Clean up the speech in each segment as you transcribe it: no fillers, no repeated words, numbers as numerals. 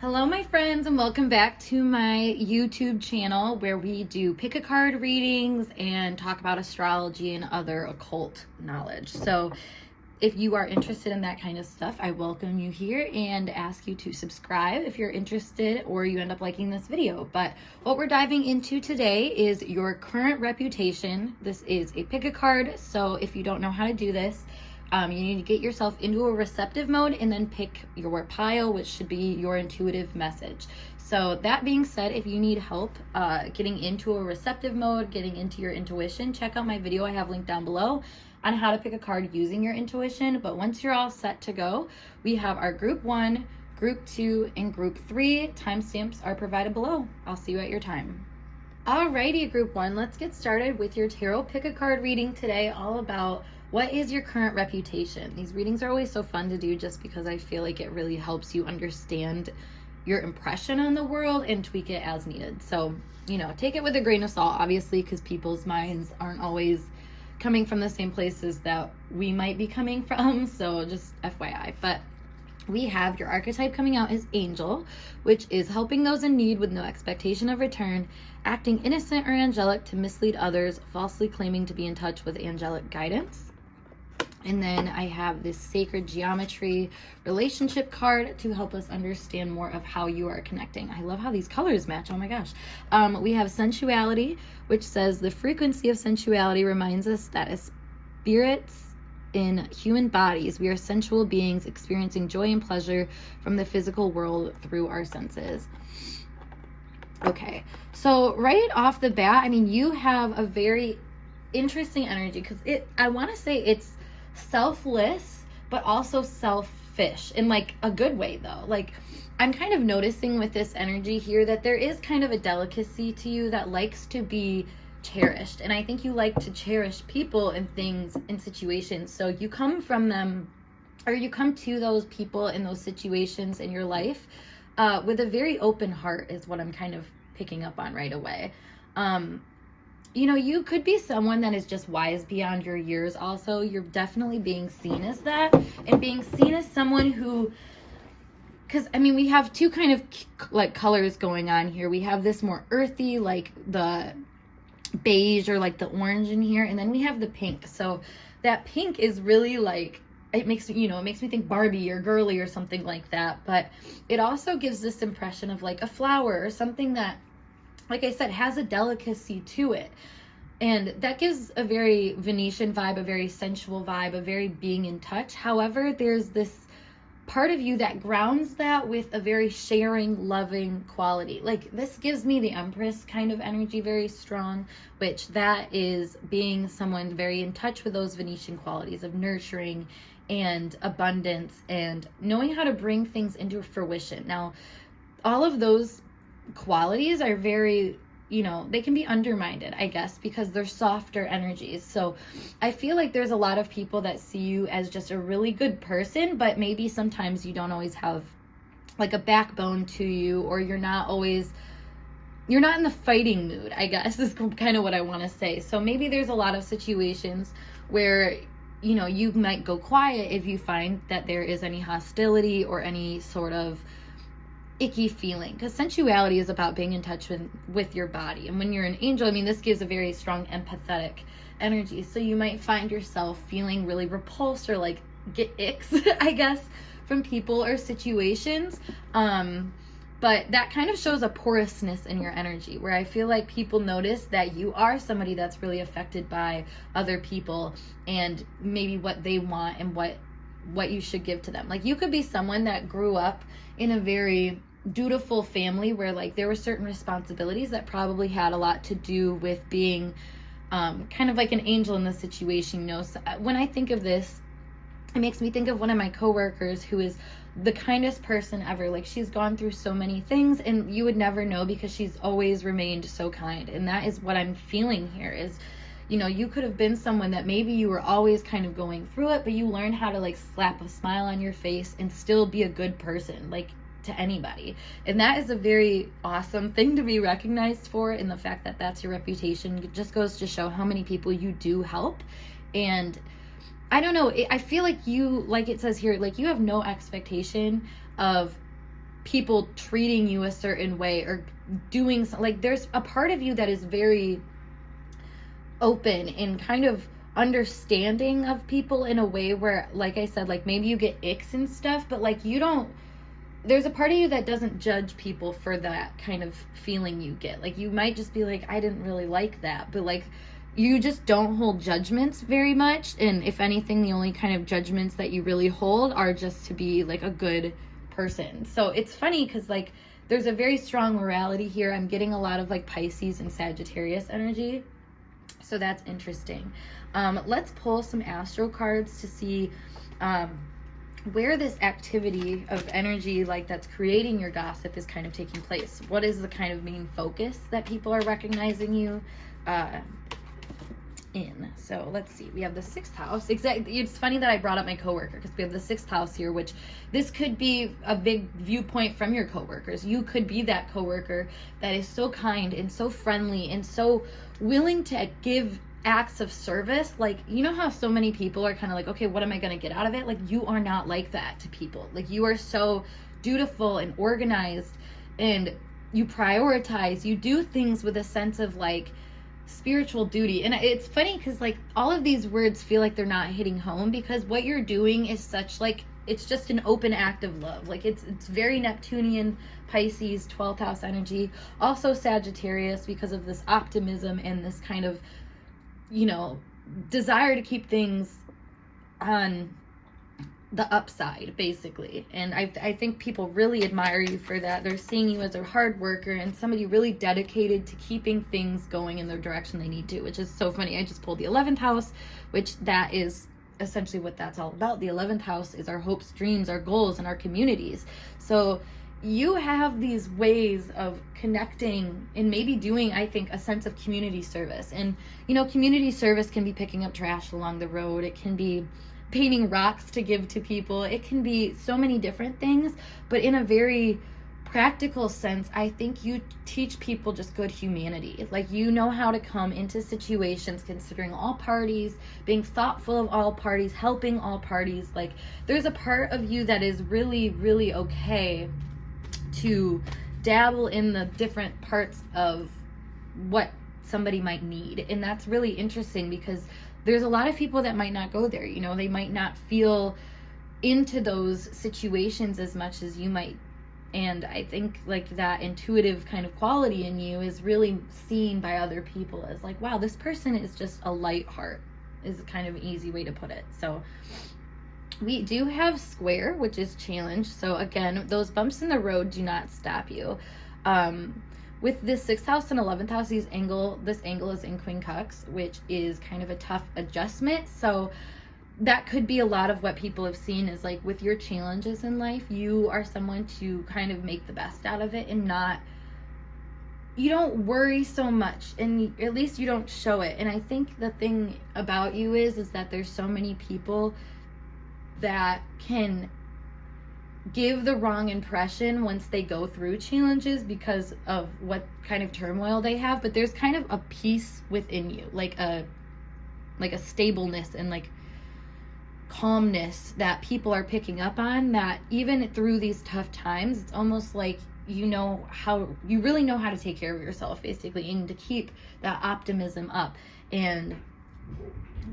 Hello, my friends, and welcome back to my YouTube channel where we do pick a card readings and talk about astrology and other occult knowledge. So if you are interested in that kind of stuff, I welcome you here and ask you to subscribe if you're interested or you end up liking this video. But what we're diving into today is your current reputation. This is a pick a card, so if you don't know how to do this, you need to get yourself into a receptive mode and then pick your pile, which should be your intuitive message. So that being said, if you need help getting into a receptive mode, getting into your intuition, check out my video I have linked down below on how to pick a card using your intuition. But once you're all set to go, we have our group 1, group 2, and group 3. Timestamps are provided below. I'll see you at your time. Alrighty, group 1, let's get started with your tarot pick a card reading today, all about what is your current reputation. These readings are always so fun to do just because I feel like it really helps you understand your impression on the world and tweak it as needed. So, take it with a grain of salt, obviously, because people's minds aren't always coming from the same places that we might be coming from. So just FYI. But we have your archetype coming out as Angel, which is helping those in need with no expectation of return, acting innocent or angelic to mislead others, falsely claiming to be in touch with angelic guidance. And then I have this Sacred Geometry relationship card to help us understand more of how you are connecting. I love how these colors match. Oh my gosh. We have Sensuality, which says the frequency of sensuality reminds us that as spirits in human bodies, we are sensual beings experiencing joy and pleasure from the physical world through our senses. Okay, so right off the bat, you have a very interesting energy because I want to say it's selfless but also selfish in like a good way though. Like, I'm kind of noticing with this energy here that there is kind of a delicacy to you that likes to be cherished, and I think you like to cherish people and things and situations. So you come from them, or you come to those people in those situations in your life with a very open heart is what I'm kind of picking up on right away. You could be someone that is just wise beyond your years also. You're definitely being seen as that, and being seen as someone who, because we have two kind of like colors going on here. We have this more earthy, like the beige or like the orange in here, and then we have the pink. So that pink is really like, it makes me think Barbie or girly or something like that, but it also gives this impression of like a flower or something that, like I said, has a delicacy to it. And that gives a very Venetian vibe, a very sensual vibe, a very being in touch. However, there's this part of you that grounds that with a very sharing, loving quality. Like, this gives me the Empress kind of energy very strong, which that is being someone very in touch with those Venetian qualities of nurturing and abundance and knowing how to bring things into fruition. Now, all of those qualities are very, they can be undermined, I guess, because they're softer energies. So I feel like there's a lot of people that see you as just a really good person, but maybe sometimes you don't always have like a backbone to you, or you're not in the fighting mood, I guess, is kind of what I want to say. So maybe there's a lot of situations where you might go quiet if you find that there is any hostility or any sort of icky feeling, because sensuality is about being in touch with your body. And when you're an angel, this gives a very strong empathetic energy. So you might find yourself feeling really repulsed or like get icks, I guess, from people or situations. But that kind of shows a porousness in your energy, where I feel like people notice that you are somebody that's really affected by other people and maybe what they want and what you should give to them. Like, you could be someone that grew up in a very dutiful family where like there were certain responsibilities that probably had a lot to do with being kind of like an angel in the situation. So when I think of this, it makes me think of one of my coworkers who is the kindest person ever. Like, she's gone through so many things and you would never know because she's always remained so kind. And that is what I'm feeling here is, you could have been someone that maybe you were always kind of going through it, but you learned how to like slap a smile on your face and still be a good person, like, to anybody. And that is a very awesome thing to be recognized for, in the fact that that's your reputation. It just goes to show how many people you do help. And I feel like you, like it says here, like, you have no expectation of people treating you a certain way or doing like there's a part of you that is very open and kind of understanding of people in a way where, like I said, like maybe you get icks and stuff, but like you don't, there's a part of you that doesn't judge people for that kind of feeling you get. Like you might just be like, I didn't really like that, but like you just don't hold judgments very much. And if anything, the only kind of judgments that you really hold are just to be like a good person. So it's funny because like there's a very strong morality here. I'm getting a lot of like Pisces and Sagittarius energy, so that's interesting. Let's pull some astro cards to see where this activity of energy like that's creating your gossip is kind of taking place. What is the kind of main focus that people are recognizing you in? So let's see, we have the 6th house. Exactly. It's funny that I brought up my coworker because we have the 6th house here, which this could be a big viewpoint from your coworkers. You could be that coworker that is so kind and so friendly and so willing to give acts of service. Like, you know how so many people are kind of like, okay, what am I going to get out of it? Like, you are not like that to people. Like, you are so dutiful and organized, and you prioritize, you do things with a sense of like spiritual duty. And it's funny because like all of these words feel like they're not hitting home because what you're doing is such like, it's just an open act of love. Like it's very Neptunian, Pisces, 12th house energy, also Sagittarius because of this optimism and this kind of, you know, desire to keep things on the upside, basically. And I think people really admire you for that. They're seeing you as a hard worker and somebody really dedicated to keeping things going in the direction they need to, which is so funny. I just pulled the 11th house, which that is essentially what that's all about. The 11th house is our hopes, dreams, our goals, and our communities. So you have these ways of connecting and maybe doing, I think, a sense of community service. And, you know, community service can be picking up trash along the road. It can be painting rocks to give to people. It can be so many different things, but in a very practical sense, I think you teach people just good humanity. Like, you know how to come into situations considering all parties, being thoughtful of all parties, helping all parties. Like, there's a part of you that is really, really okay to dabble in the different parts of what somebody might need. And that's really interesting because there's a lot of people that might not go there. You know, they might not feel into those situations as much as you might. And I think like that intuitive kind of quality in you is really seen by other people as like, wow, this person is just a light heart, is kind of an easy way to put it. So we do have square, which is challenge. So again, those bumps in the road do not stop you. With this 6th house and 11th house, this angle is in quincunx, which is kind of a tough adjustment. So that could be a lot of what people have seen is like with your challenges in life, you are someone to kind of make the best out of it and not, you don't worry so much, and at least you don't show it. And I think the thing about you is that there's so many people that can give the wrong impression once they go through challenges because of what kind of turmoil they have, but there's kind of a peace within you, like a stableness and like calmness that people are picking up on, that even through these tough times, it's almost like you really know how to take care of yourself, basically, and to keep that optimism up and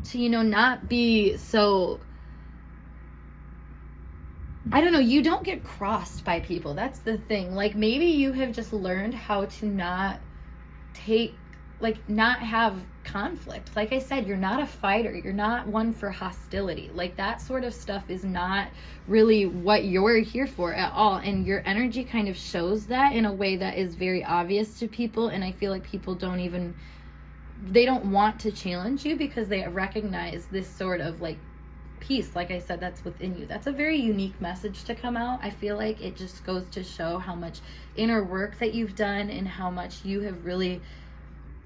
to, you know, not be so, I don't know, you don't get crossed by people. That's the thing. Like, maybe you have just learned how to not have conflict. Like I said, you're not a fighter. You're not one for hostility. Like, that sort of stuff is not really what you're here for at all. And your energy kind of shows that in a way that is very obvious to people. And I feel like people they don't want to challenge you because they recognize this sort of like peace, like I said, that's within you. That's a very unique message to come out. I feel like it just goes to show how much inner work that you've done and how much you have really,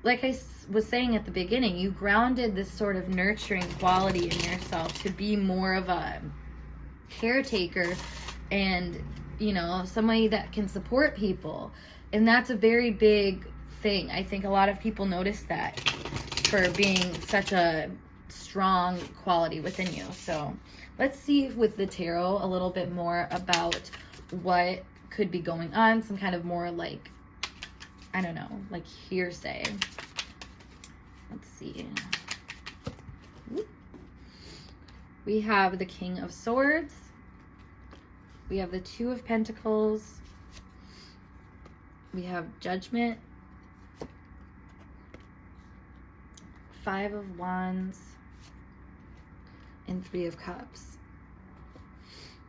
like I was saying at the beginning, you grounded this sort of nurturing quality in yourself to be more of a caretaker and, you know, somebody that can support people. And that's a very big thing. I think a lot of people notice that for being such a strong quality within you. So let's see with the tarot a little bit more about what could be going on, some kind of more like, I don't know, like hearsay. Let's see. We have the King of Swords. We have the Two of Pentacles. We have Judgment. Five of Wands. And Three of Cups.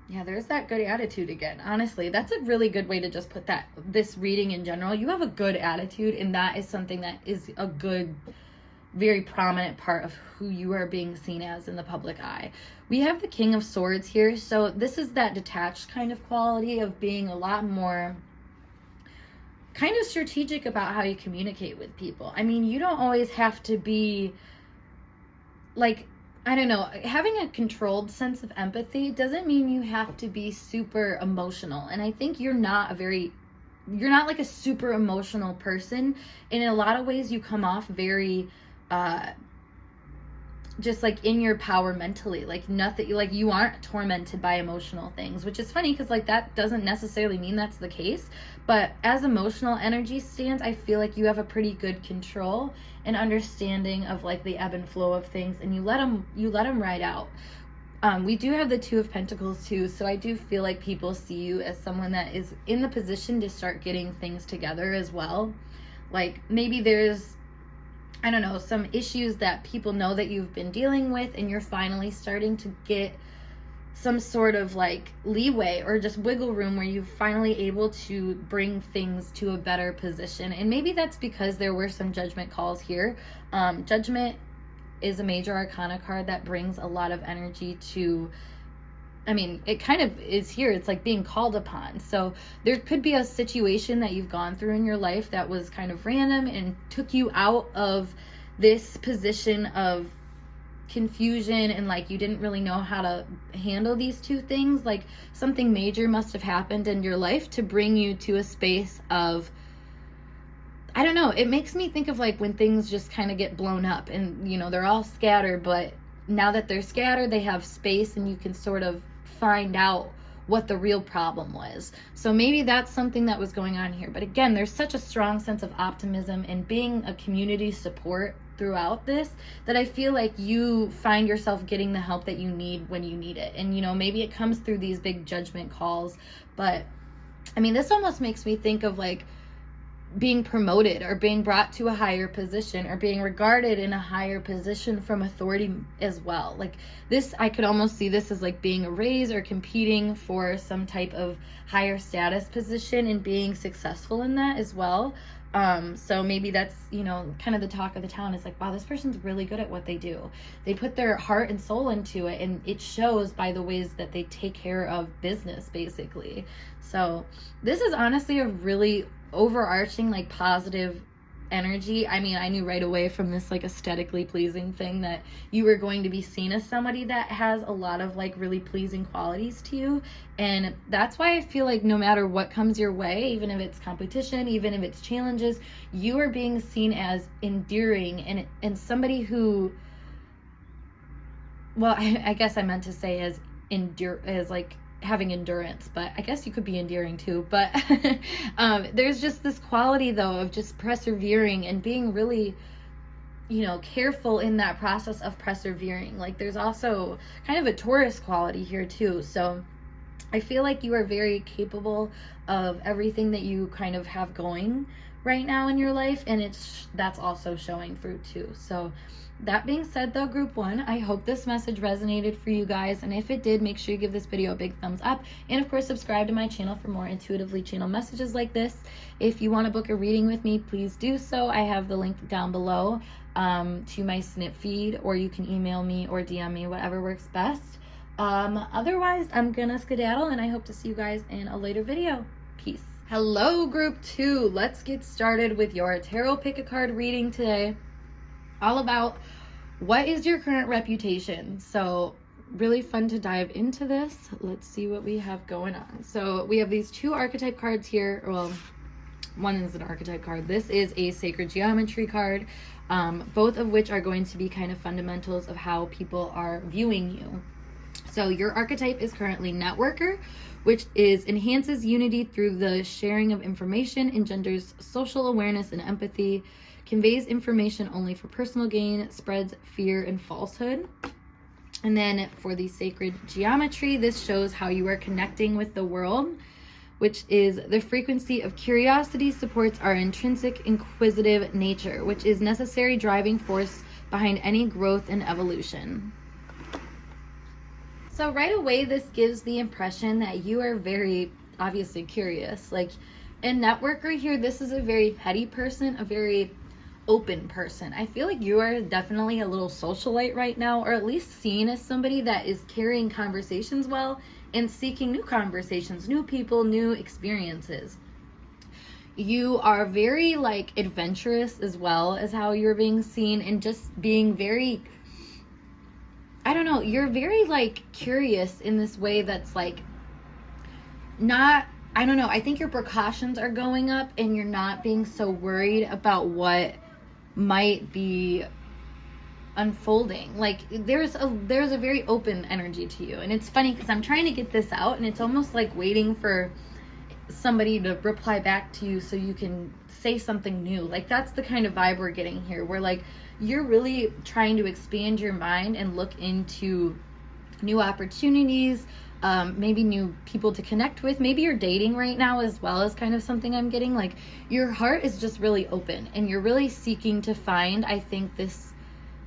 Yeah, there's that good attitude again. Honestly, that's a really good way to just put that, this reading in general. You have a good attitude, and that is something that is a good, very prominent part of who you are being seen as in the public eye. We have the King of Swords here. So this is that detached kind of quality of being a lot more kind of strategic about how you communicate with people. I mean, you don't always have to be like, I don't know, having a controlled sense of empathy doesn't mean you have to be super emotional. And I think you're not like a super emotional person. And in a lot of ways you come off very, just like in your power mentally, like nothing, like you aren't tormented by emotional things, which is funny because like that doesn't necessarily mean that's the case. But as emotional energy stands, I feel like you have a pretty good control and understanding of like the ebb and flow of things, and you let them ride out. We do have the Two of Pentacles too, so I do feel like people see you as someone that is in the position to start getting things together as well. Like maybe there's, I don't know, some issues that people know that you've been dealing with, and you're finally starting to get some sort of like leeway or just wiggle room where you're finally able to bring things to a better position. And maybe that's because there were some judgment calls here. Judgment is a major arcana card that brings a lot of energy to, I mean, it kind of is here. It's like being called upon. So there could be a situation that you've gone through in your life that was kind of random and took you out of this position of confusion, and like you didn't really know how to handle these two things. Like something major must have happened in your life to bring you to a space of, I don't know, it makes me think of like when things just kind of get blown up and, you know, they're all scattered, but now that they're scattered, they have space and you can sort of find out what the real problem was. So maybe that's something that was going on here. But again, there's such a strong sense of optimism and being a community support throughout this that I feel like you find yourself getting the help that you need when you need it. And, you know, maybe it comes through these big judgment calls. But I mean, this almost makes me think of like being promoted or being brought to a higher position or being regarded in a higher position from authority as well. Like this, I could almost see this as like being a raise or competing for some type of higher status position and being successful in that as well. So maybe that's, you know, kind of the talk of the town is like, wow, this person's really good at what they do. They put their heart and soul into it, and it shows by the ways that they take care of business, basically. So this is honestly a really overarching, like, positive energy. I mean, I knew right away from this like aesthetically pleasing thing that you were going to be seen as somebody that has a lot of like really pleasing qualities to you. And that's why I feel like no matter what comes your way, even if it's competition, even if it's challenges, you are being seen as endearing and somebody who, well, I guess I meant to say as like having endurance, but I guess you could be endearing too. But there's just this quality though of just persevering and being really, you know, careful in that process of persevering. Like there's also kind of a Taurus quality here too. So I feel like you are very capable of everything that you kind of have going right now in your life, and that's also showing fruit too. So that being said though, group one, I hope this message resonated for you guys, and if it did, make sure you give this video a big thumbs up, and of course subscribe to my channel for more intuitively channeled messages like this. If you want to book a reading with me, please do so. I have the link down below to my snip feed, or you can email me or DM me, whatever works best. Otherwise, I'm gonna skedaddle, and I hope to see you guys in a later video. Peace. Hello, group two. Let's get started with your tarot pick a card reading today. All about what is your current reputation. So really fun to dive into this. Let's see what we have going on. So we have these two archetype cards here. Well, one is an archetype card. This is a sacred geometry card, both of which are going to be kind of fundamentals of how people are viewing you. So your archetype is currently networker, which is enhances unity through the sharing of information, engenders social awareness and empathy, conveys information only for personal gain, spreads fear and falsehood. And then for the sacred geometry, this shows how you are connecting with the world, which is the frequency of curiosity supports our intrinsic inquisitive nature, which is necessary driving force behind any growth and evolution. So right away, this gives the impression that you are very obviously curious. Like in networker here, this is a very petty person, a very open person. I feel like you are definitely a little socialite right now, or at least seen as somebody that is carrying conversations well and seeking new conversations, new people, new experiences. You are very like adventurous as well as how you're being seen, and just being very, I don't know, you're very like curious in this way that's like not, I don't know, I think your precautions are going up and you're not being so worried about what might be unfolding. Like there's a very open energy to you, and it's funny because I'm trying to get this out and it's almost like waiting for somebody to reply back to you so you can say something new. Like that's the kind of vibe we're getting here, where like you're really trying to expand your mind and look into new opportunities, maybe new people to connect with. Maybe you're dating right now as well, as kind of something I'm getting. Like your heart is just really open and you're really seeking to find, I think, this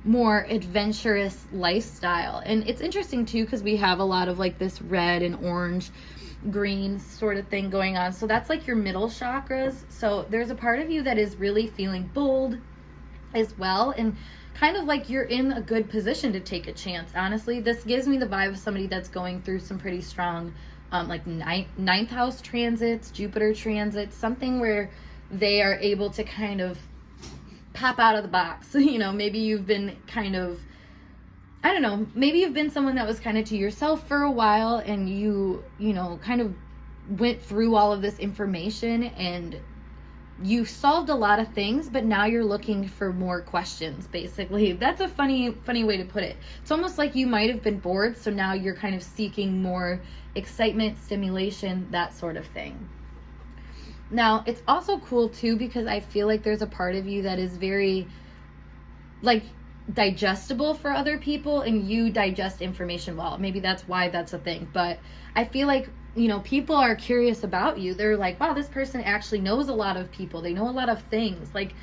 more adventurous lifestyle. And it's interesting too because we have a lot of like this red and orange green sort of thing going on. So that's like your middle chakras. So there's a part of you that is really feeling bold as well, and kind of like you're in a good position to take a chance. Honestly, this gives me the vibe of somebody that's going through some pretty strong like ninth house transits, Jupiter transits, something where they are able to kind of pop out of the box. You know, maybe you've been kind of, I don't know, maybe you've been someone that was kind of to yourself for a while, and you know, kind of went through all of this information and you solved a lot of things, but now you're looking for more questions, basically. That's a funny way to put it. It's almost like you might have been bored, so now you're kind of seeking more excitement, stimulation, that sort of thing. Now, it's also cool too because I feel like there's a part of you that is very like digestible for other people, and you digest information well. Maybe that's why that's a thing, but I feel like, you know, people are curious about you. They're like, wow, this person actually knows a lot of people. They know a lot of things. Like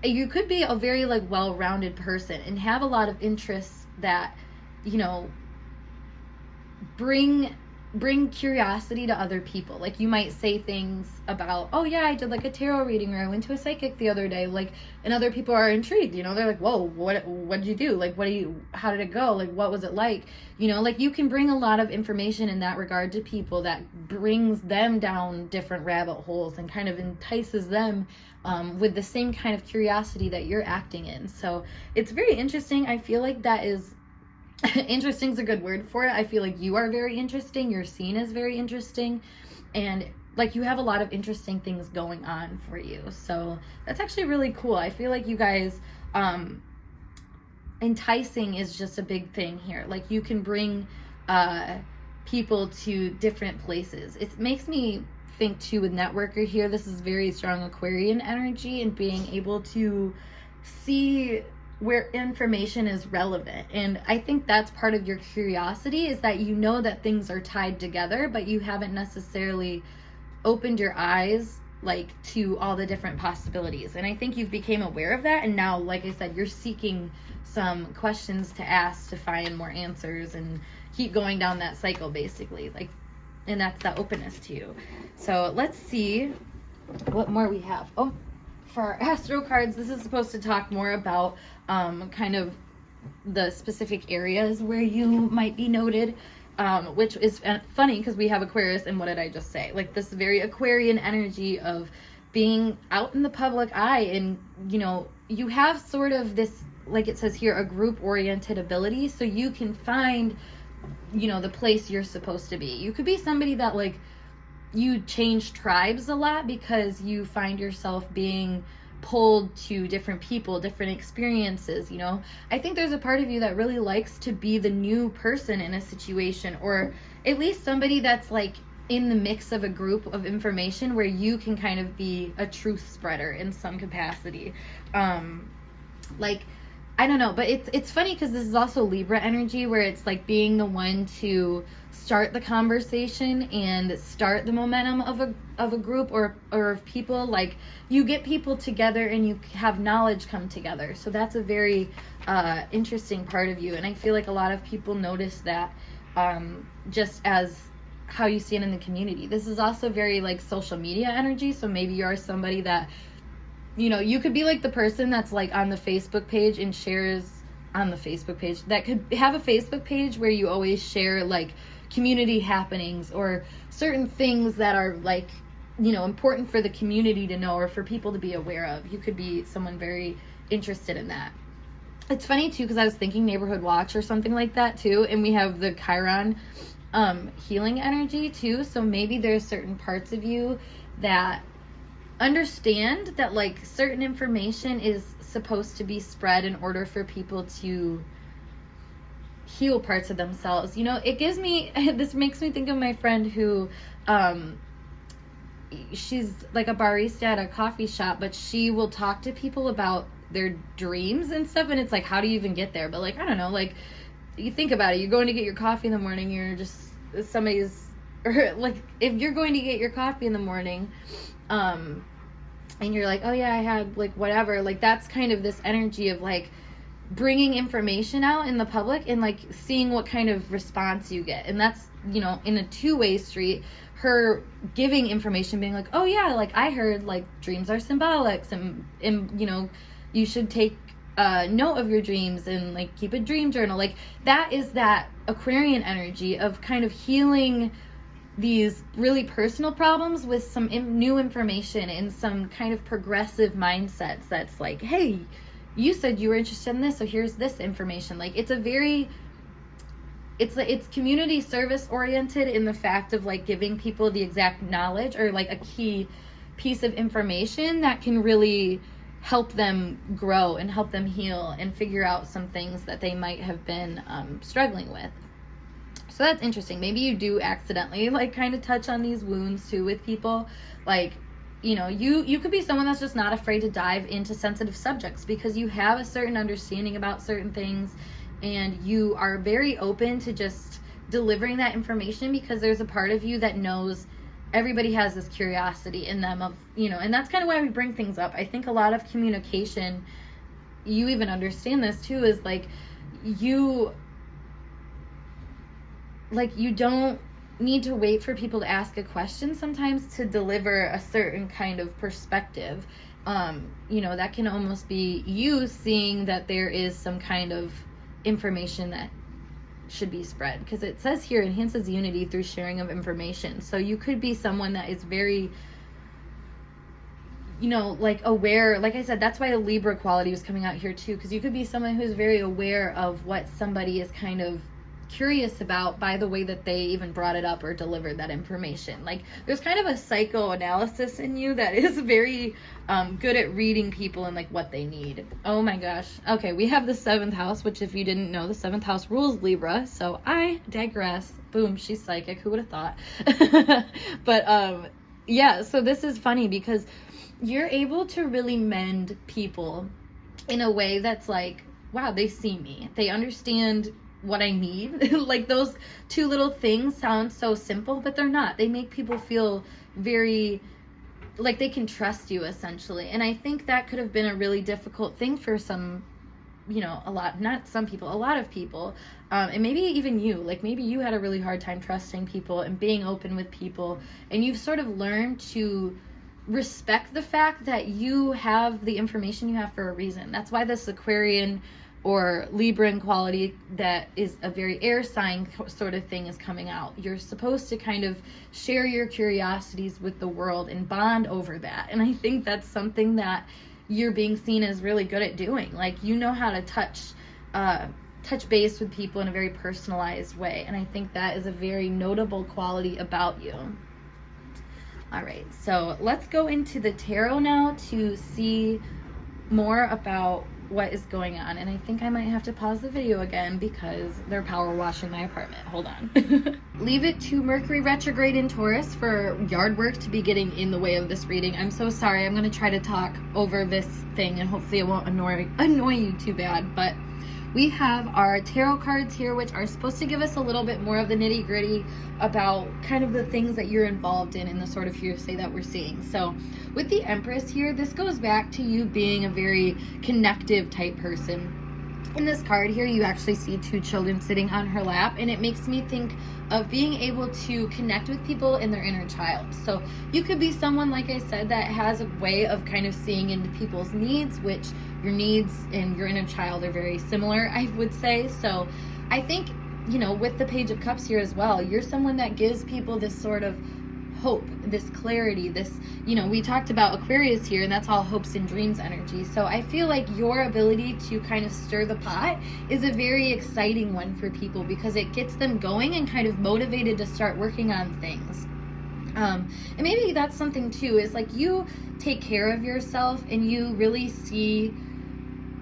you could be a very like well-rounded person and have a lot of interests that, you know, bring curiosity to other people. Like you might say things about, oh yeah, I did like a tarot reading, or I went to a psychic the other day, like, and other people are intrigued, you know, they're like, whoa, what did you do? Like, how did it go? Like, what was it like? You know, like you can bring a lot of information in that regard to people that brings them down different rabbit holes and kind of entices them with the same kind of curiosity that you're acting in. So it's very interesting. I feel like that is interesting is a good word for it. I feel like you are very interesting. You're seen as very interesting, and like you have a lot of interesting things going on for you. So that's actually really cool. I feel like you guys, enticing is just a big thing here. Like you can bring people to different places. It makes me think too with networker here, this is very strong Aquarian energy, and being able to see where information is relevant. And I think that's part of your curiosity, is that you know that things are tied together, but you haven't necessarily opened your eyes like to all the different possibilities. And I think you've became aware of that, and now, like I said, you're seeking some questions to ask to find more answers and keep going down that cycle, basically. Like, and that's the openness to you. So let's see what more we have. Oh, for our astro cards, this is supposed to talk more about kind of the specific areas where you might be noted, which is funny because we have Aquarius, and what did I just say? Like this very Aquarian energy of being out in the public eye, and you know, you have sort of this, like it says here, a group-oriented ability, so you can find, you know, the place you're supposed to be. You could be somebody that like you change tribes a lot because you find yourself being pulled to different people, different experiences, you know. I think there's a part of you that really likes to be the new person in a situation, or at least somebody that's like in the mix of a group of information where you can kind of be a truth spreader in some capacity. Like, I don't know, but it's funny because this is also Libra energy, where it's like being the one to start the conversation and start the momentum of a group or of people. Like, you get people together and you have knowledge come together. So that's a very interesting part of you. And I feel like a lot of people notice that just as how you see it in the community. This is also very like social media energy. So maybe you are somebody that, you know, you could be like the person that's like on the Facebook page and shares on the Facebook page, that could have a Facebook page where you always share like community happenings or certain things that are like, you know, important for the community to know or for people to be aware of. You could be someone very interested in that. It's funny too, because I was thinking Neighborhood Watch or something like that too, and we have the Chiron healing energy too. So maybe there's certain parts of you that understand that like certain information is supposed to be spread in order for people to heal parts of themselves. You know, it gives me, this makes me think of my friend who she's like a barista at a coffee shop, but she will talk to people about their dreams and stuff, and it's like, how do you even get there? But like, I don't know, like, you think about it, you're going to get your coffee in the morning, you're just somebody's, or like, if you're going to get your coffee in the morning, and you're like, oh yeah, I had like whatever, like that's kind of this energy of like bringing information out in the public and like seeing what kind of response you get. And that's, you know, in a two-way street, her giving information, being like, oh yeah, like I heard like dreams are symbolics, and you know, you should take note of your dreams and like keep a dream journal. Like that is that Aquarian energy of kind of healing these really personal problems with some new information and some kind of progressive mindsets that's like, hey, you said you were interested in this, so here's this information. Like it's a very, it's community service oriented in the fact of like giving people the exact knowledge or like a key piece of information that can really help them grow and help them heal and figure out some things that they might have been struggling with. So that's interesting. Maybe you do accidentally like kind of touch on these wounds too with people. Like, you know, you could be someone that's just not afraid to dive into sensitive subjects because you have a certain understanding about certain things and you are very open to just delivering that information because there's a part of you that knows everybody has this curiosity in them of, you know, and that's kind of why we bring things up. I think a lot of communication, you even understand this too, is like you don't need to wait for people to ask a question sometimes to deliver a certain kind of perspective. You know, that can almost be you seeing that there is some kind of information that should be spread, because it says here enhances unity through sharing of information. So you could be someone that is very, you know, like aware. Like I said, that's why a Libra quality was coming out here too, because you could be someone who's very aware of what somebody is kind of curious about by the way that they even brought it up or delivered that information. Like there's kind of a psychoanalysis in you that is very good at reading people and like what they need. Oh my gosh. Okay, we have the 7th house, which if you didn't know, the 7th house rules Libra, so I digress. Boom, she's psychic, who would have thought? But yeah, so this is funny because you're able to really mend people in a way that's like, wow, they see me, they understand what I need. Like those two little things sound so simple, but they're not. They make people feel very like they can trust you essentially. And I think that could have been a really difficult thing for some, you know, a lot of people. And maybe even you, like maybe you had a really hard time trusting people and being open with people, and you've sort of learned to respect the fact that you have the information you have for a reason. That's why this Aquarian or Libran quality that is a very air sign sort of thing is coming out. You're supposed to kind of share your curiosities with the world and bond over that. And I think that's something that you're being seen as really good at doing. Like, you know how to touch base with people in a very personalized way. And I think that is a very notable quality about you. All right, so let's go into the tarot now to see more about what is going on. And I think I might have to pause the video again because they're power washing my apartment. Hold on. Leave it to Mercury retrograde in Taurus for yard work to be getting in the way of this reading. I'm so sorry. I'm going to try to talk over this thing and hopefully it won't annoy you too bad. But we have our tarot cards here, which are supposed to give us a little bit more of the nitty gritty about kind of the things that you're involved in the sort of hearsay that we're seeing. So with the Empress here, this goes back to you being a very connective type person. In this card here, you actually see two children sitting on her lap, and it makes me think of being able to connect with people in their inner child. So you could be someone, like I said, that has a way of kind of seeing into people's needs, which your needs and your inner child are very similar, I would say. So I think, you know, with the Page of Cups here as well, you're someone that gives people this sort of hope, this clarity, this, you know, we talked about Aquarius here, and that's all hopes and dreams energy. So I feel like your ability to kind of stir the pot is a very exciting one for people because it gets them going and kind of motivated to start working on things. And maybe that's something too, is like you take care of yourself and you really see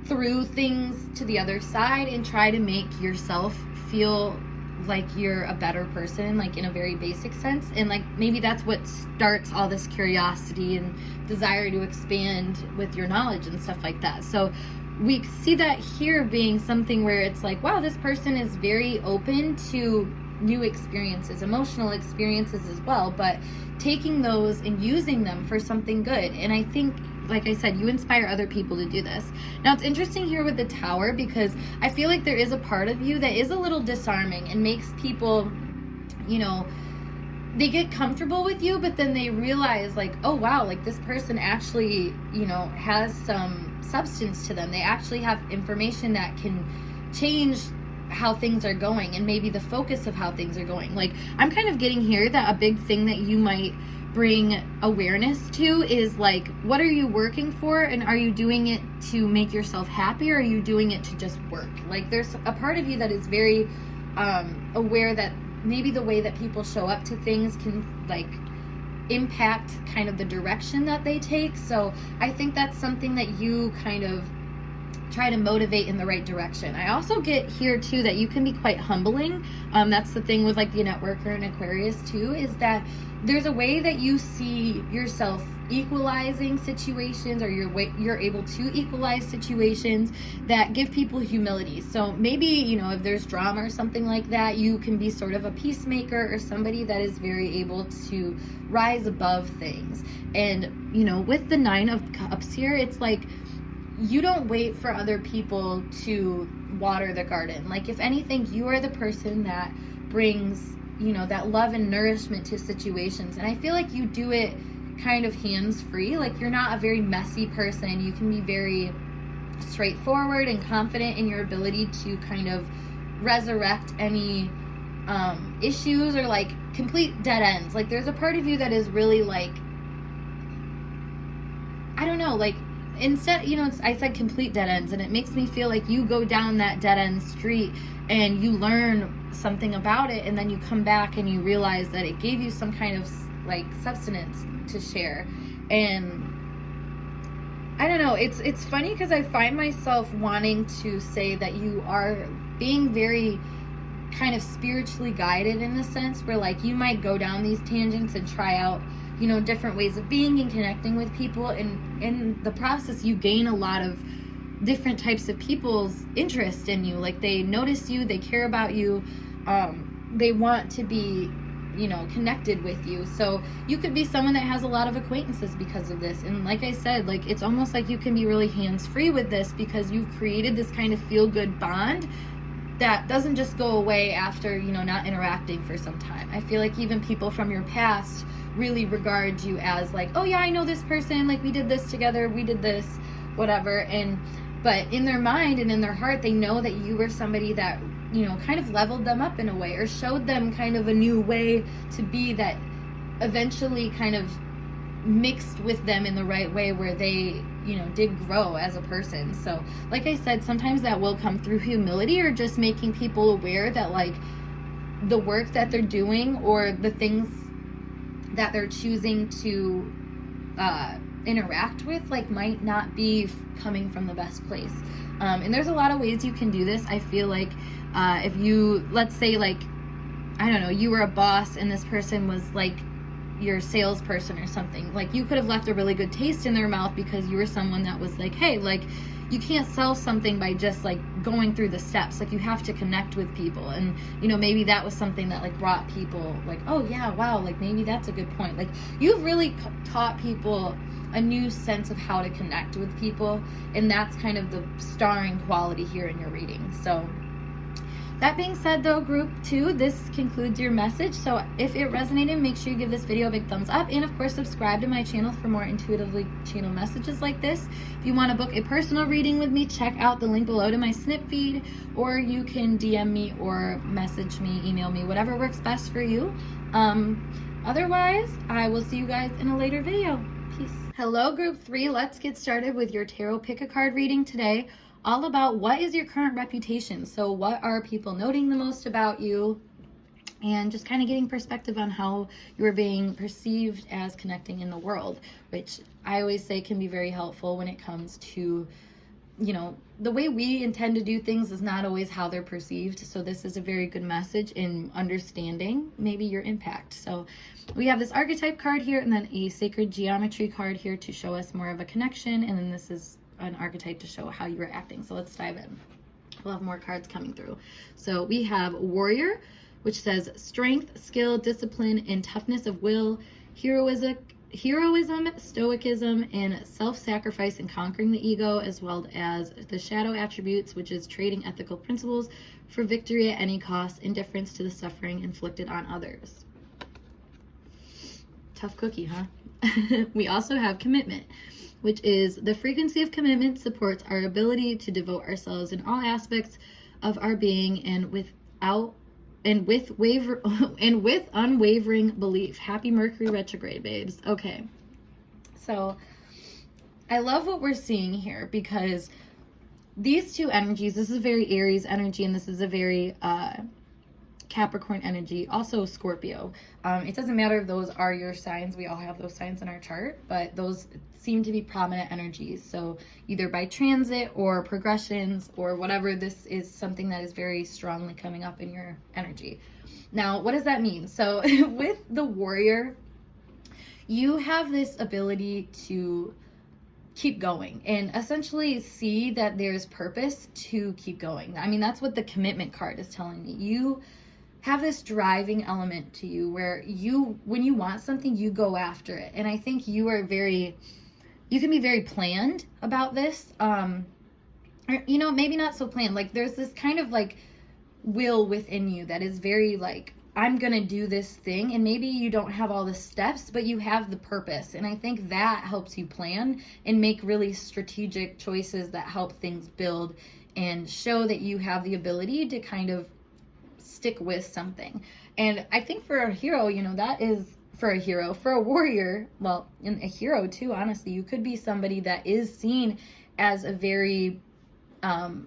through things to the other side and try to make yourself feel like you're a better person, like in a very basic sense. And like maybe that's what starts all this curiosity and desire to expand with your knowledge and stuff like that. So we see that here being something where it's like, wow, this person is very open to new experiences, emotional experiences as well, but taking those and using them for something good. And I think, like I said, you inspire other people to do this. Now, it's interesting here with the Tower because I feel like there is a part of you that is a little disarming and makes people, you know, they get comfortable with you, but then they realize like, oh wow, like this person actually, you know, has some substance to them. They actually have information that can change how things are going and maybe the focus of how things are going. Like I'm kind of getting here that a big thing that you might bring awareness to is like, what are you working for, and are you doing it to make yourself happy, or are you doing it to just work? Like there's a part of you that is very aware that maybe the way that people show up to things can like impact kind of the direction that they take. So I think that's something that you kind of try to motivate in the right direction. I also get here too that you can be quite humbling. That's the thing with like the networker and Aquarius too, is that there's a way that you see yourself equalizing situations, or you're able to equalize situations that give people humility. So maybe, you know, if there's drama or something like that, you can be sort of a peacemaker or somebody that is very able to rise above things. And, you know, with the Nine of Cups here, it's like, you don't wait for other people to water the garden. Like if anything, you are the person that brings, you know, that love and nourishment to situations. And I feel like you do it kind of hands-free. Like you're not a very messy person. You can be very straightforward and confident in your ability to kind of resurrect any issues or like complete dead ends. Like there's a part of you that is really like, I don't know, like instead, you know, I said complete dead ends, and it makes me feel like you go down that dead end street and you learn something about it, and then you come back and you realize that it gave you some kind of like substance to share. And I don't know, it's funny because I find myself wanting to say that you are being very kind of spiritually guided in a sense where like you might go down these tangents and try out, you know, different ways of being and connecting with people, and in the process you gain a lot of different types of people's interest in you. Like they notice you, they care about you, they want to be, you know, connected with you. So you could be someone that has a lot of acquaintances because of this. And like I said, like it's almost like you can be really hands-free with this because you've created this kind of feel-good bond that doesn't just go away after, you know, not interacting for some time. I feel like even people from your past really regard you as like, oh yeah, I know this person, like we did this together, we did this, whatever. And but in their mind and in their heart, they know that you were somebody that, you know, kind of leveled them up in a way, or showed them kind of a new way to be that eventually kind of mixed with them in the right way where they, you know, did grow as a person. So like I said, sometimes that will come through humility or just making people aware that like the work that they're doing or the things that they're choosing to interact with, like, might not be coming from the best place. And there's a lot of ways you can do this. I feel like if you, let's say, like, I don't know, you were a boss and this person was like your salesperson or something, like, you could have left a really good taste in their mouth because you were someone that was like, hey, like, you can't sell something by just like going through the steps. Like, you have to connect with people. And, you know, maybe that was something that like brought people like, oh yeah, wow, like maybe that's a good point. Like, you've really taught people a new sense of how to connect with people, and that's kind of the starring quality here in your reading. So that being said, though, group 2, this concludes your message. So if it resonated, make sure you give this video a big thumbs up, and of course subscribe to my channel for more intuitively channeled messages like this. If you want to book a personal reading with me, check out the link below to my snip feed, or you can DM me or message me, email me, whatever works best for you. Otherwise, I will see you guys in a later video. Peace. Hello, group 3. Let's get started with your tarot pick a card reading today, all about what is your current reputation. So what are people noting the most about you, and just kind of getting perspective on how you're being perceived as connecting in the world, which I always say can be very helpful when it comes to, you know, the way we intend to do things is not always how they're perceived. So this is a very good message in understanding maybe your impact. So we have this archetype card here, and then a sacred geometry card here to show us more of a connection, and then this is an archetype to show how you are acting. So let's dive in. We'll have more cards coming through. So we have warrior, which says strength, skill, discipline, and toughness of will, heroism, stoicism, and self-sacrifice and conquering the ego, as well as the shadow attributes, which is trading ethical principles for victory at any cost, indifference to the suffering inflicted on others. Tough cookie, huh? We also have commitment, which is the frequency of commitment supports our ability to devote ourselves in all aspects of our being and with unwavering belief. Happy Mercury retrograde, babes. Okay, so I love what we're seeing here, because these two energies, this is a very Aries energy, and this is a very Capricorn energy, also Scorpio. It doesn't matter if those are your signs. We all have those signs in our chart, but those seem to be prominent energies. So either by transit or progressions or whatever, this is something that is very strongly coming up in your energy. Now, what does that mean? So with the warrior, you have this ability to keep going and essentially see that there's purpose to keep going. I mean, that's what the commitment card is telling me. You have this driving element to you where you, when you want something, you go after it. And I think you are you can be very planned about this. Or, you know, maybe not so planned. Like, there's this kind of like will within you that is very like, I'm going to do this thing. And maybe you don't have all the steps, but you have the purpose. And I think that helps you plan and make really strategic choices that help things build and show that you have the ability to kind of stick with something. And I think for a hero, you know, that is for a hero. For a warrior, well, and a hero too, honestly, you could be somebody that is seen as a very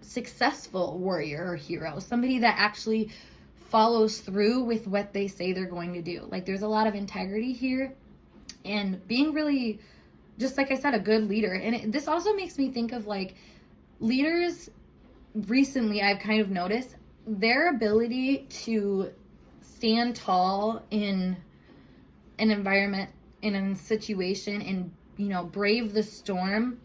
successful warrior or hero, somebody that actually follows through with what they say they're going to do. Like, there's a lot of integrity here, and being really, just like I said, a good leader. And this also makes me think of like leaders recently. I've kind of noticed their ability to stand tall in an environment, in a situation, and, you know, brave the storm.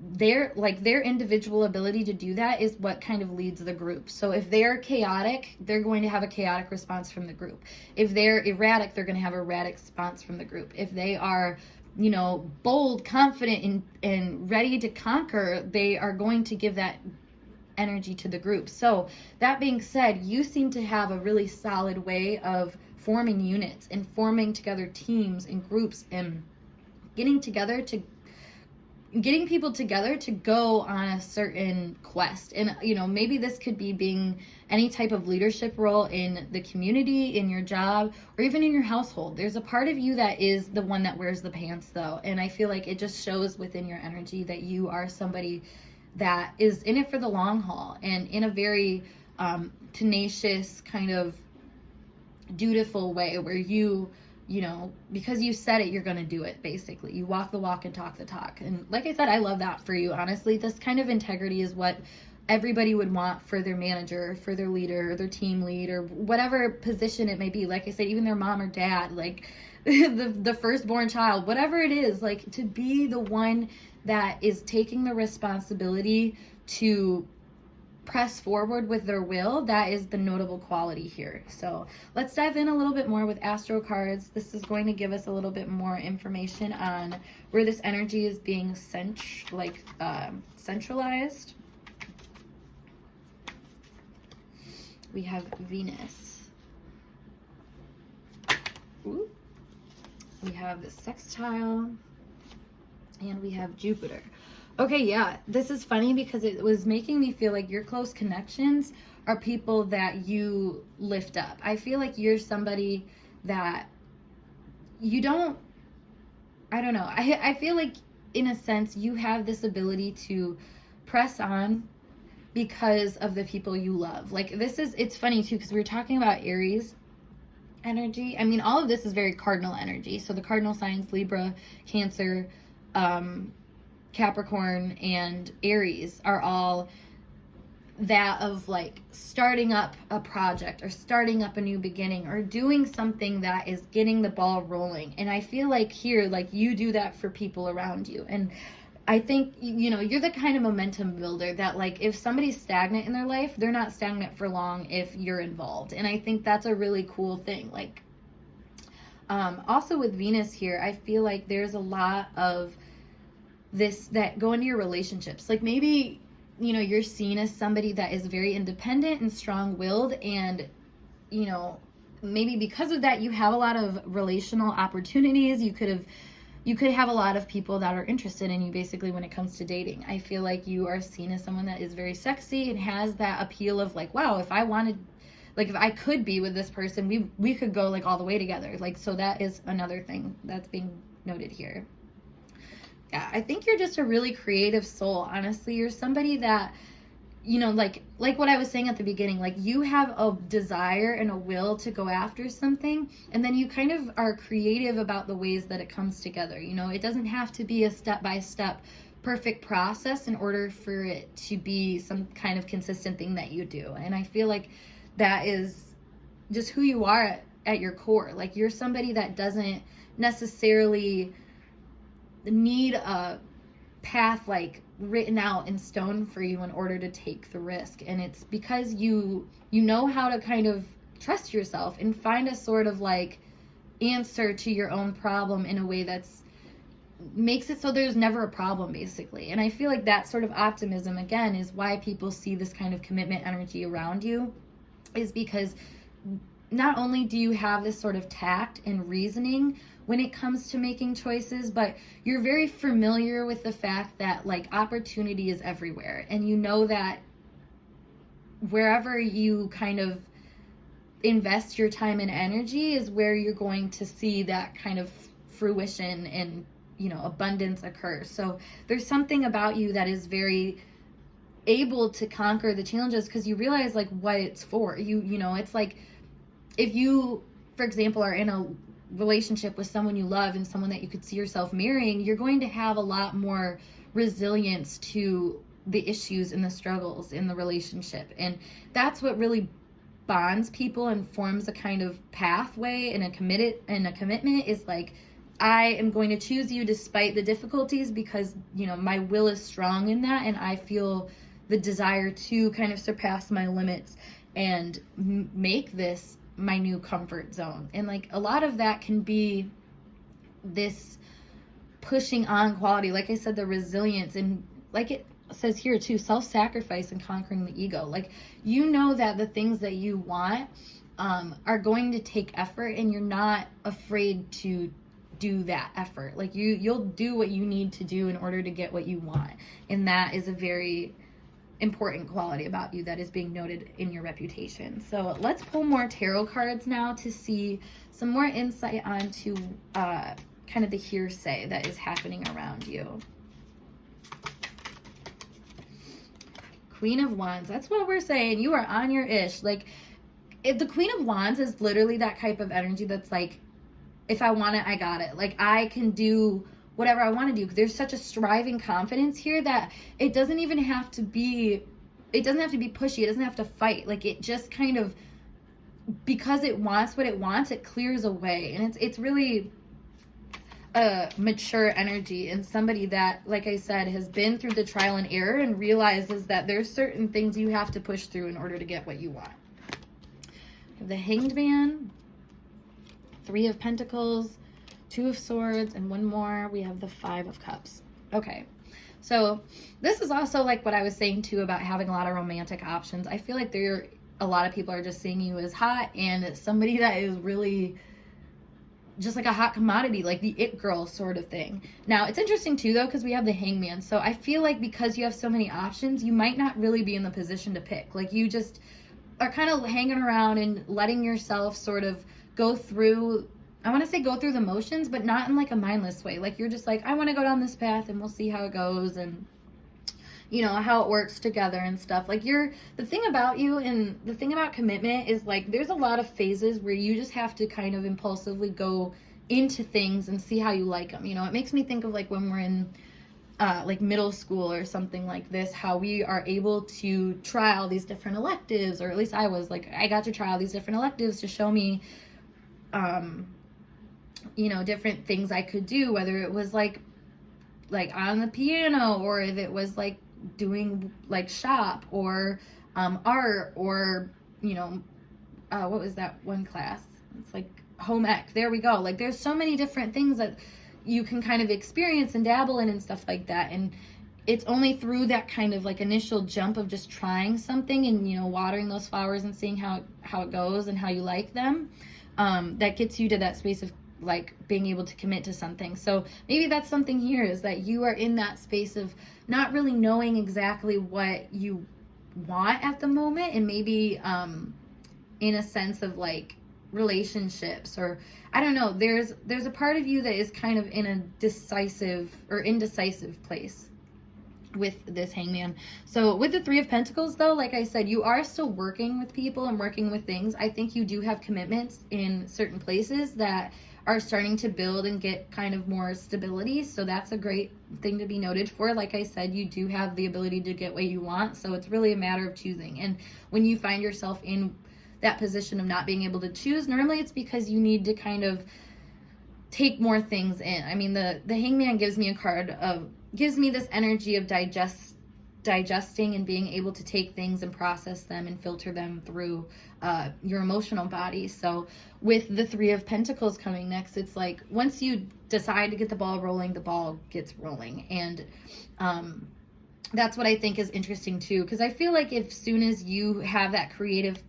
Their individual ability to do that is what kind of leads the group. So if they're chaotic, they're going to have a chaotic response from the group. If they're erratic, they're going to have a erratic response from the group. If they are, you know, bold, confident, and ready to conquer, they are going to give that energy to the group. So that being said, you seem to have a really solid way of forming units and forming together teams and groups and getting people together to go on a certain quest. And, you know, maybe this could be being any type of leadership role in the community, in your job, or even in your household. There's a part of you that is the one that wears the pants, though. And I feel like it just shows within your energy that you are somebody that is in it for the long haul, and in a very tenacious kind of dutiful way, where you you know, because you said it, you're going to do it, basically. You walk the walk and talk the talk. And like I said, I love that for you, honestly. This kind of integrity is what everybody would want for their manager, for their leader, or their team lead, or whatever position it may be. Like I said, even their mom or dad, like the firstborn child, whatever it is, like to be the one that is taking the responsibility to press forward with their will. That is the notable quality here. So let's dive in a little bit more with astro cards. This is going to give us a little bit more information on where this energy is being centralized. We have Venus. Ooh. We have the sextile, and we have Jupiter. Okay, yeah, this is funny because it was making me feel like your close connections are people that you lift up. I feel like you're somebody that you don't, I don't know. I feel like in a sense you have this ability to press on because of the people you love. Like it's funny too, because we were talking about Aries energy. I mean, all of this is very cardinal energy. So the cardinal signs, Libra, Cancer, Capricorn, and Aries are all that of like starting up a project or starting up a new beginning or doing something that is getting the ball rolling. And I feel like here, like you do that for people around you. And I think, you know, you're the kind of momentum builder that like if somebody's stagnant in their life, they're not stagnant for long if you're involved. And I think that's a really cool thing. Like also with Venus here, I feel like there's a lot of this that go into your relationships. Like maybe, you know, you're seen as somebody that is very independent and strong-willed, and, you know, maybe because of that you have a lot of relational opportunities. You could have a lot of people that are interested in you, basically, when it comes to dating. I feel like you are seen as someone that is very sexy and has that appeal of like, wow, if I wanted, like if I could be with this person, we could go like all the way together. Like, so that is another thing that's being noted here. Yeah, I think you're just a really creative soul. Honestly, you're somebody that, you know, like what I was saying at the beginning, like you have a desire and a will to go after something, and then you kind of are creative about the ways that it comes together. You know, it doesn't have to be a step-by-step perfect process in order for it to be some kind of consistent thing that you do. And I feel like that is just who you are at your core. Like you're somebody that doesn't necessarily need a path like written out in stone for you in order to take the risk. And it's because you know how to kind of trust yourself and find a sort of like answer to your own problem in a way that's makes it so there's never a problem, basically. And I feel like that sort of optimism, again, is why people see this kind of commitment energy around you, is because not only do you have this sort of tact and reasoning when it comes to making choices, but you're very familiar with the fact that like opportunity is everywhere. And you know that wherever you kind of invest your time and energy is where you're going to see that kind of fruition and, you know, abundance occur. So there's something about you that is very able to conquer the challenges because you realize like what it's for. You know, it's like if you, for example, are in a relationship with someone you love and someone that you could see yourself marrying, you're going to have a lot more resilience to the issues and the struggles in the relationship. And that's what really bonds people and forms a kind of pathway and a commitment is like, I am going to choose you despite the difficulties because, you know, my will is strong in that, and I feel the desire to kind of surpass my limits and make this my new comfort zone. And like a lot of that can be this pushing on quality, like I said, the resilience, and like it says here too, self-sacrifice and conquering the ego. Like, you know that the things that you want are going to take effort, and you're not afraid to do that effort. Like you'll do what you need to do in order to get what you want. And that is a very important quality about you that is being noted in your reputation. So let's pull more tarot cards now to see some more insight onto kind of the hearsay that is happening around you. Queen of Wands. That's what we're saying. You are on your ish. Like, if the Queen of Wands is literally that type of energy that's like, if I want it, I got it. Like, I can do whatever I want to do. There's such a striving confidence here that it doesn't even have to be, it doesn't have to be pushy. It doesn't have to fight. Like, it just kind of, because it wants what it wants, it clears away. And it's really a mature energy, and somebody that, like I said, has been through the trial and error and realizes that there's certain things you have to push through in order to get what you want. The Hanged Man, Three of Pentacles, Two of Swords, and one more. We have the Five of Cups. Okay, so this is also like what I was saying too about having a lot of romantic options. I feel like a lot of people are just seeing you as hot and somebody that is really just like a hot commodity, like the it girl sort of thing. Now, it's interesting too though, because we have the Hangman. So I feel like because you have so many options, you might not really be in the position to pick. Like, you just are kind of hanging around and letting yourself sort of go through, I want to say go through the motions, but not in like a mindless way. Like, you're just like, I want to go down this path and we'll see how it goes, and you know, how it works together and stuff. Like, the thing about you and the thing about commitment is like, there's a lot of phases where you just have to kind of impulsively go into things and see how you like them. You know, it makes me think of like when we're in like middle school or something like this, how we are able to try all these different electives, or at least I was like, I got to try all these different electives to show me, you know, different things I could do, whether it was like on the piano, or if it was like doing like shop or art, or you know, what was that one class? It's like home ec. There we go. Like, there's so many different things that you can kind of experience and dabble in and stuff like that. And it's only through that kind of like initial jump of just trying something and, you know, watering those flowers and seeing how it goes and how you like them, that gets you to that space of like being able to commit to something. So maybe that's something here, is that you are in that space of not really knowing exactly what you want at the moment, and maybe in a sense of like relationships, or I don't know, there's a part of you that is kind of in a decisive or indecisive place with this Hangman. So with the Three of Pentacles though, like I said, you are still working with people and working with things. I think you do have commitments in certain places that are starting to build and get kind of more stability. So that's a great thing to be noted for. Like I said, you do have the ability to get what you want. So it's really a matter of choosing. And when you find yourself in that position of not being able to choose, normally it's because you need to kind of take more things in. I mean, the Hangman gives me a card of, gives me this energy of digesting and being able to take things and process them and filter them through your emotional body. So with the Three of Pentacles coming next, it's like once you decide to get the ball rolling, the ball gets rolling. And that's what I think is interesting too, because I feel like if soon as you have that creative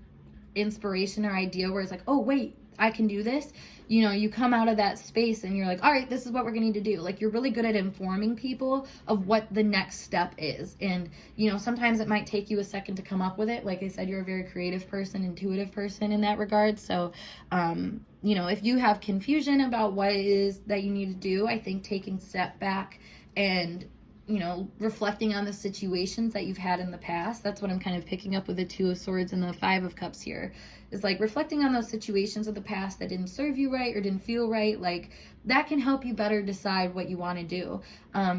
inspiration or idea where it's like, oh wait, I can do this, you know, you come out of that space and you're like, all right, this is what we're gonna need to do. Like, you're really good at informing people of what the next step is. And, you know, sometimes it might take you a second to come up with it. Like I said, you're a very creative person, intuitive person in that regard. So, you know, if you have confusion about what it is that you need to do, I think taking a step back and, you know, reflecting on the situations that you've had in the past. That's what I'm kind of picking up with the Two of Swords and the Five of Cups here. Is like reflecting on those situations of the past that didn't serve you right or didn't feel right. Like, that can help you better decide what you want to do.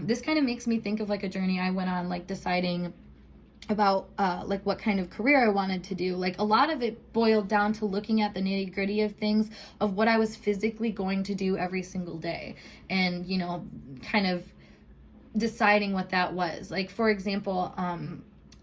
This kind of makes me think of like a journey I went on, like deciding about like what kind of career I wanted to do. Like, a lot of it boiled down to looking at the nitty gritty of things, of what I was physically going to do every single day, and, you know, kind of deciding what that was. Like, for example,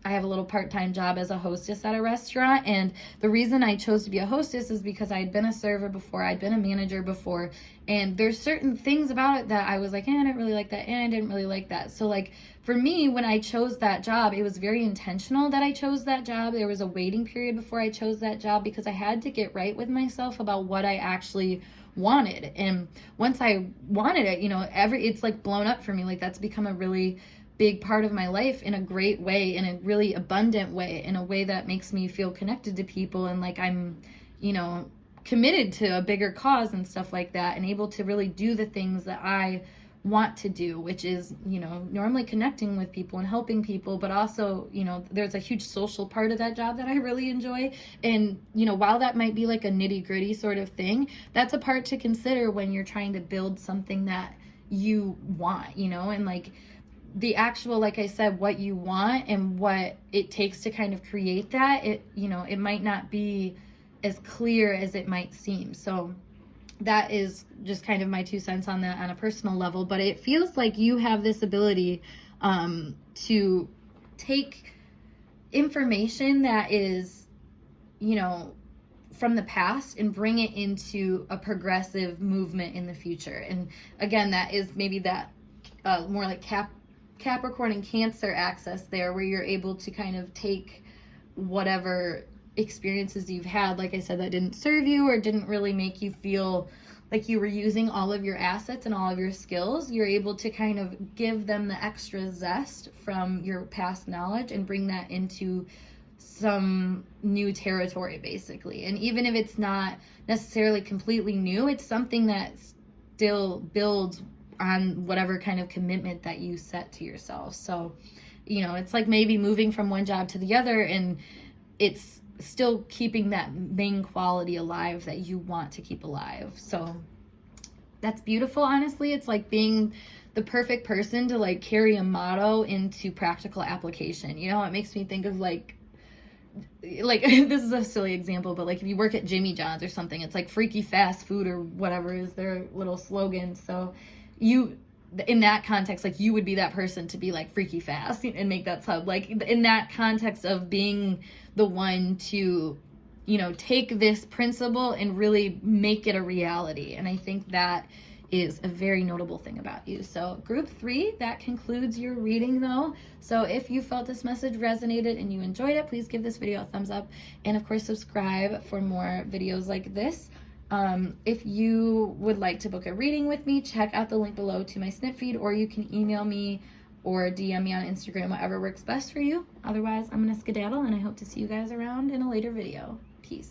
I have a little part-time job as a hostess at a restaurant, and the reason I chose to be a hostess is because I had been a server before, I'd been a manager before, and there's certain things about it that I was like, I didn't really like that, and I didn't really like that. So like, for me, when I chose that job, it was very intentional that I chose that job. There was a waiting period before I chose that job, because I had to get right with myself about what I actually wanted. And once I wanted it, you know, it's like blown up for me. Like, that's become a really big part of my life in a great way, in a really abundant way, in a way that makes me feel connected to people, and like I'm, you know, committed to a bigger cause and stuff like that, and able to really do the things that I want to do, which is, you know, normally connecting with people and helping people, but also, you know, there's a huge social part of that job that I really enjoy. And, you know, while that might be like a nitty-gritty sort of thing, that's a part to consider when you're trying to build something that you want, you know, and like the actual, like I said, what you want and what it takes to kind of create that, it, you know, it might not be as clear as it might seem. So that is just kind of my 2 cents on that on a personal level. But it feels like you have this ability to take information that is, you know, from the past and bring it into a progressive movement in the future. And again, that is maybe that more like Capricorn and Cancer access there, where you're able to kind of take whatever experiences you've had, like I said, that didn't serve you or didn't really make you feel like you were using all of your assets and all of your skills. You're able to kind of give them the extra zest from your past knowledge and bring that into some new territory, basically. And even if it's not necessarily completely new, it's something that still builds on whatever kind of commitment that you set to yourself. So, you know, it's like maybe moving from one job to the other, and it's still keeping that main quality alive that you want to keep alive. So that's beautiful. Honestly, it's like being the perfect person to like carry a motto into practical application. You know, it makes me think of like this is a silly example, but like if you work at Jimmy John's or something, it's like freaky fast food or whatever is their little slogan. So you, in that context, like you would be that person to be like freaky fast and make that sub, like in that context of being the one to, you know, take this principle and really make it a reality. And I think that is a very notable thing about you. So group 3, that concludes your reading though. So if you felt this message resonated and you enjoyed it, please give this video a thumbs up, and of course subscribe for more videos like this. If you would like to book a reading with me, check out the link below to my snip feed, or you can email me or DM me on Instagram, whatever works best for you. Otherwise, I'm gonna skedaddle, and I hope to see you guys around in a later video.